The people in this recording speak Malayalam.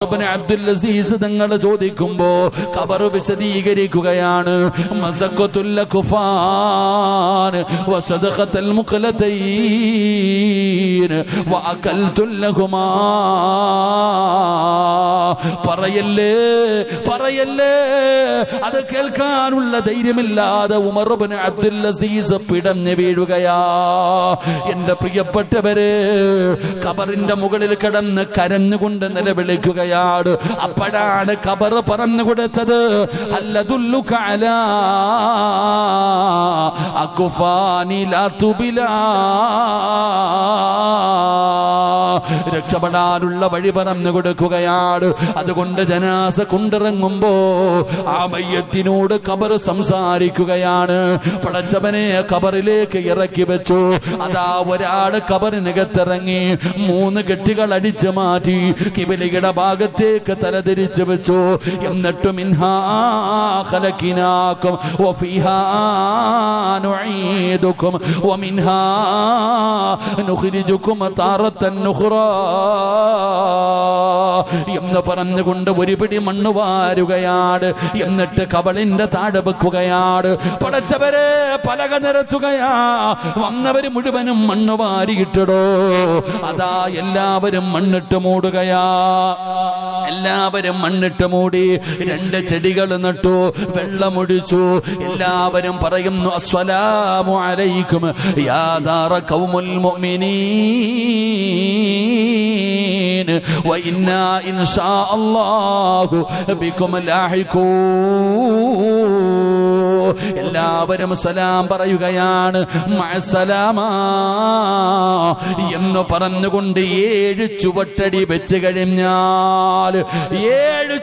അബ്ദുൽ അസീസ് തങ്ങൾ ചോദിക്കുമ്പോ ഖബർ വിശദീകരിക്കുകയാണ്. മസഖത്തുൽ കുഫാൻ വസദഖത്തുൽ മുഖലതൈൻ വഅകൽതുൽ ലഹുമാ. പറയല്ലേ പറയല്ലേ, അത് കേൾക്കാനുള്ള ധൈര്യമില്ലാതെ ഉമർ ഇബ്നു അബ്ദുൽ അസീസ് പിടഞ്ഞു വീഴുകയാ. എന്റെ പ്രിയപ്പെട്ടവരെ, ഖബറിന്റെ മുകളിൽ കിടന്ന് കരഞ്ഞുകൊണ്ട് നിലവിളിക്കുകയാണ്. അപ്പോഴാണ് ഖബർ പറഞ്ഞു കൊടുത്തത്, അല്ലദുല്ലുക അലാ അക്ഫാനി ലാ തുബിലാ, രക്ഷപ്പെടാനുള്ള വഴി പറഞ്ഞു കൊടുക്കുകയാണ്. അതുകൊണ്ട് ജനാസ കൊണ്ടിറങ്ങുമ്പോ ആ മയ്യത്തിനോട് ഖബർ സംസാരിക്കുകയാണ്. പടച്ചവനെ ഖബറിലേക്ക് ഇറക്കി വെച്ചു. അതാ ഒരാള് ഖബറിനകത്തിറങ്ങി 3 കെട്ടുകൾ അടിച്ചു മാറ്റി കിബിലയുടെ ഭാഗത്തേക്ക് തലതിരിച്ചു വെച്ചു. എന്നിട്ട് മിൻഹാ ഖലഖനാകും വഫീഹാ നുഈദുകും വമിൻഹാ നുഖ്രിജുകും താറത്തൻ നുഖ്റാ എന്ന് പറഞ്ഞുകൊണ്ട് ഒരു പിടി മണ്ണ് വാരുകയാണ്. എന്നിട്ട് കബളിന്റെ താഴെ വെക്കുകയാണ്. പടച്ചവരെ പലക നിരത്തുകയാ. വന്നവര് മുഴുവനും മണ്ണ് വാരിയിട്ടടോ. അതാ എല്ലാവരും മണ്ണിട്ട് മൂടുകയാ. എല്ലാവരും മണ്ണിട്ട് മൂടി 2 ചെടികൾ നട്ടു, വെള്ളമൊഴിച്ചു. എല്ലാവരും പറയുന്നു, അസ്സലാമു അലൈക്കും യാ ദാറ ഖൗമുൽ മുഅ്മിനീൻ വ ഇന്നാ ഇൻഷാ അല്ലാഹു ബികും ലാഹിഖൂൻ. എല്ലാവരും സലാം പറയുകയാണ്. മഅസ്സലാമ എന്ന് പറഞ്ഞുകൊണ്ട് 7 ചുവട്ടടി വെച്ച് കഴിഞ്ഞാൽ 7